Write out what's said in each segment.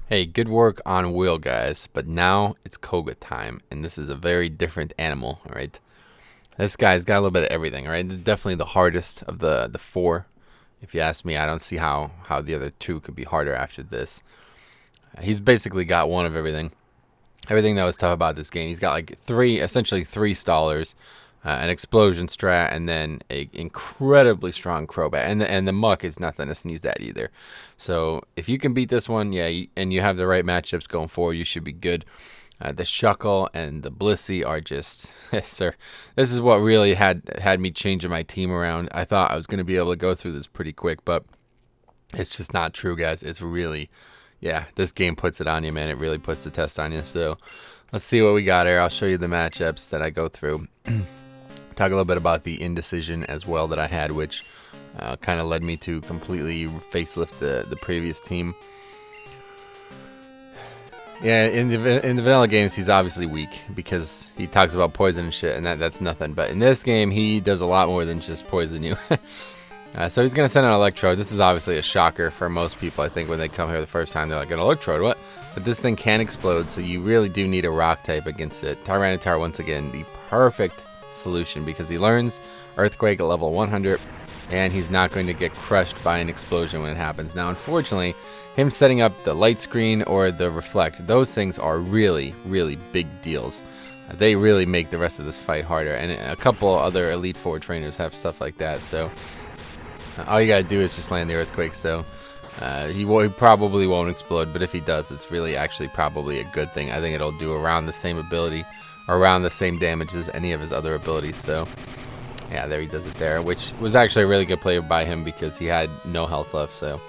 Hey, good work on wheel, guys, but now it's Koga time, and this is a very different animal, all right? This guy's got a little bit of everything, all right? This is definitely the hardest of the four. If you ask me, I don't see how the other two could be harder after this. He's basically got one of everything. Everything that was tough about this game. He's got like essentially three stallers, an explosion strat, and then a incredibly strong CROBAT. And the muck is nothing to sneeze at either. So if you can beat this one, yeah, and you have the right matchups going forward, you should be good. The Shuckle and the BLISSEY are just, yes, sir. This is what really had me changing my team around. I thought I was going to be able to go through this pretty quick, but it's just not true, guys. It's really, yeah, this game puts it on you, man. It really puts the test on you. So let's see what we got here. I'll show you the matchups that I go through. Talk a little bit about the indecision as well that I had, which kind of led me to completely facelift the previous team. Yeah, in the vanilla games, he's obviously weak because he talks about poison and shit, and that's nothing. But in this game, he does a lot more than just poison you. So he's going to send an Electrode. This is obviously a shocker for most people, I think, when they come here the first time. They're like, an Electrode, what? But this thing can explode, so you really do need a rock type against it. Tyranitar, once again, the perfect solution because he learns Earthquake at level 100, and he's not going to get crushed by an explosion when it happens. Now, unfortunately, him setting up the light screen or the reflect, those things are really, really big deals. They really make the rest of this fight harder, and a couple other Elite Four trainers have stuff like that, so all you gotta do is just land the Earthquakes, though. He probably won't explode, but if he does, it's really actually probably a good thing. I think it'll do around the same ability, or around the same damage as any of his other abilities, so yeah, there he does it there, which was actually a really good play by him because he had no health left, so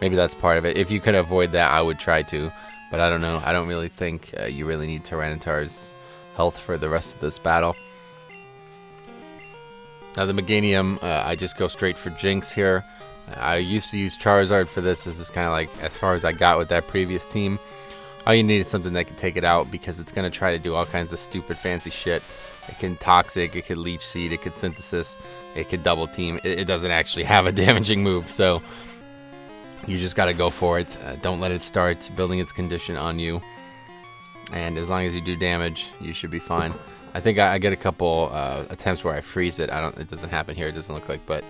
maybe that's part of it. If you could avoid that, I would try to, but I don't know. I don't really think you really need Tyranitar's health for the rest of this battle. Now the Meganium, I just go straight for Jinx here. I used to use Charizard for this. This is kind of like as far as I got with that previous team. All you need is something that can take it out because it's going to try to do all kinds of stupid fancy shit. It can Toxic, it could Leech Seed, it could Synthesis, it could Double Team. It doesn't actually have a damaging move, so you just got to go for it. Don't let it start building its condition on you. And as long as you do damage, you should be fine. I think I get a couple attempts where I freeze it. It doesn't happen here. It doesn't look like, but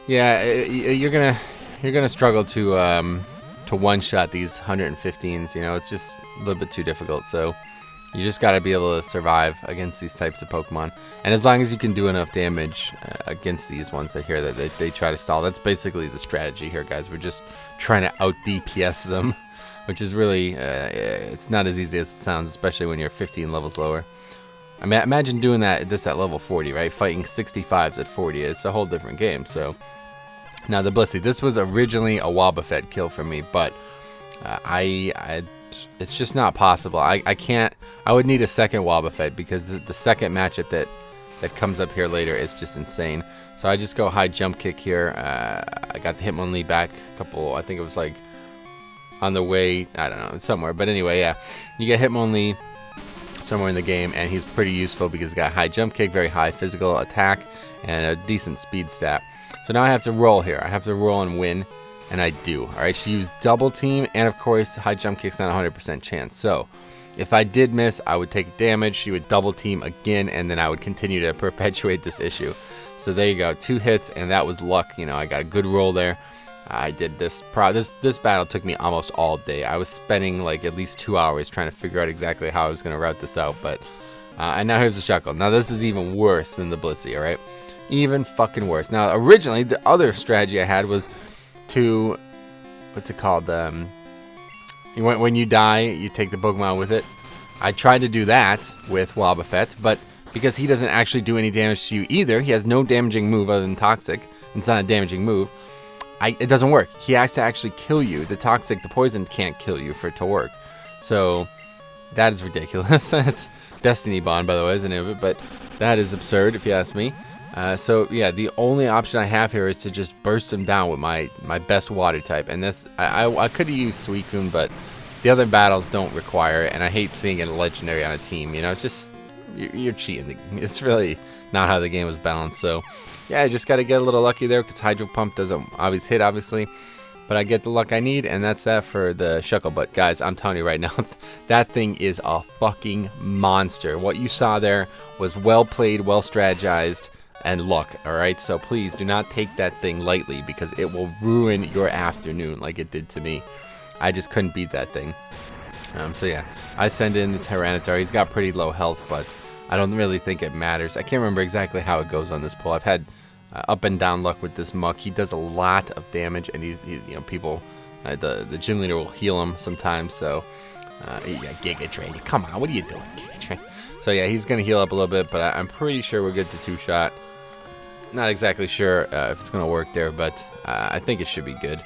yeah, you're gonna struggle to one-shot these 115s. You know, it's just a little bit too difficult. So you just gotta be able to survive against these types of Pokemon. And as long as you can do enough damage against these ones that here that they try to stall, that's basically the strategy here, guys. We're just trying to out DPS them, which is really it's not as easy as it sounds, especially when you're 15 levels lower. I mean, imagine doing this at level 40, right? Fighting 65s at 40. It's a whole different game. So now the BLISSEY. This was originally a Wobbuffet kill for me, but it's just not possible. I can't. I would need a second Wobbuffet because the second matchup that comes up here later is just insane. So I just go high jump kick here. I got the Hitmonlee back a couple. I think it was like on the way. I don't know, somewhere. But anyway, yeah, you get Hitmonlee somewhere in the game, and he's pretty useful because he's got high jump kick, very high physical attack, and a decent speed stat. So now I have to roll here. I have to roll and win, and I do. All right, she used double team, and of course, high jump kick's not 100% chance. So if I did miss, I would take damage. She would double team again, and then I would continue to perpetuate this issue. So there you go, 2 hits, and that was luck. You know, I got a good roll there. I did this battle took me almost all day. I was spending like at least 2 hours trying to figure out exactly how I was going to route this out, but and now here's the Shuckle. Now this is even worse than the BLISSEY, all right? Even fucking worse. Now originally the other strategy I had was to, what's it called? When you die, you take the Pokemon with it. I tried to do that with Wobbuffet, but because he doesn't actually do any damage to you either, he has no damaging move other than Toxic. It's not a damaging move. It doesn't work. He has to actually kill you. The Toxic, the poison can't kill you for it to work. So that is ridiculous. That's Destiny Bond, by the way, isn't it? But that is absurd, if you ask me. So yeah, the only option I have here is to just burst him down with my best water type. And this, I could have used Suicune, but the other battles don't require it. And I hate seeing a legendary on a team. You know, it's just you're cheating. It's really not how the game was balanced. So yeah, I just got to get a little lucky there because Hydro Pump doesn't always hit, obviously. but I get the luck I need, and that's that for the Shuckle. But guys, I'm telling you right now, that thing is a fucking monster. What you saw there was well played, well strategized, and luck, alright? So please do not take that thing lightly, because it will ruin your afternoon like it did to me. I just couldn't beat that thing. So yeah, I send in the Tyranitar. He's got pretty low health, but I don't really think it matters. I can't remember exactly how it goes on this pull. I've had up and down luck with this muck. He does a lot of damage, and he's you know, people, the gym leader will heal him sometimes. So yeah, Giga Drain, come on, what are you doing, Giga Drain? So yeah, he's gonna heal up a little bit, but I'm pretty sure we're good to 2-shot. Not exactly sure if it's gonna work there, but I think it should be good.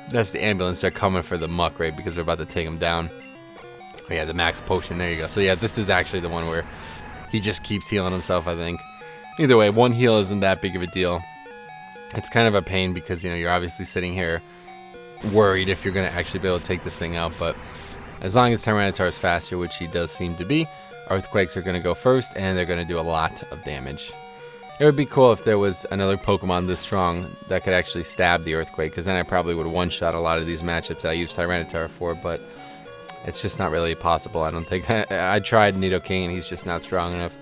That's the ambulance. They're coming for the muck, right? Because we're about to take him down. Oh yeah, the max potion. There you go. So yeah, this is actually the one where he just keeps healing himself, I think. Either way, one heal isn't that big of a deal. It's kind of a pain because, you know, you're obviously sitting here worried if you're going to actually be able to take this thing out. But as long as Tyranitar is faster, which he does seem to be, Earthquakes are going to go first, and they're going to do a lot of damage. It would be cool if there was another Pokemon this strong that could actually stab the Earthquake, because then I probably would one-shot a lot of these matchups that I use Tyranitar for, but it's just not really possible, I don't think. I tried Nidoking, and he's just not strong enough.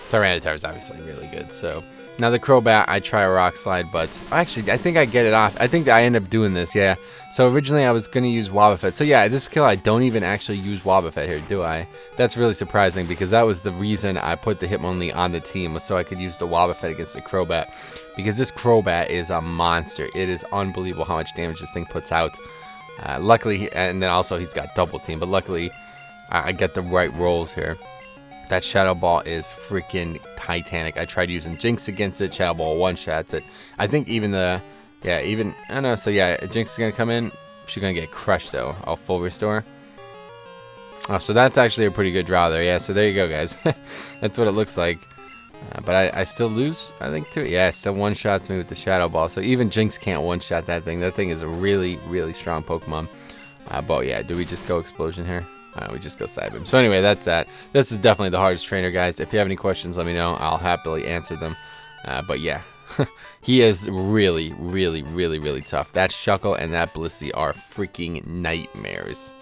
Tyranitar is obviously really good, so... Now the Crobat, I try a Rock Slide, but... Actually, I think I get it off. I think I end up doing this, yeah. So originally I was going to use Wobbuffet. So yeah, this skill I don't even actually use Wobbuffet here, do I? That's really surprising, because that was the reason I put the Hitmonlee on the team, was so I could use the Wobbuffet against the Crobat. Because this Crobat is a monster. It is unbelievable how much damage this thing puts out. Luckily, and then also he's got double team, but luckily I get the right rolls here. That Shadow Ball is freaking titanic. I tried using Jinx against it. Shadow Ball one-shots it. I think even the... Yeah, even... I don't know. So yeah, Jinx is going to come in. She's going to get crushed though. I'll full restore. Oh, so that's actually a pretty good draw there. Yeah, so there you go, guys. That's what it looks like. But I still lose, I think, too. Yeah, it still one-shots me with the Shadow Ball. So even Jinx can't one-shot that thing. That thing is a really, really strong Pokemon. But yeah, do we just go Explosion here? We just go Psybeam. So anyway, that's that. This is definitely the hardest trainer, guys. If you have any questions, let me know. I'll happily answer them. But yeah, he is really, really, really, really tough. That Shuckle and that BLISSEY are freaking nightmares.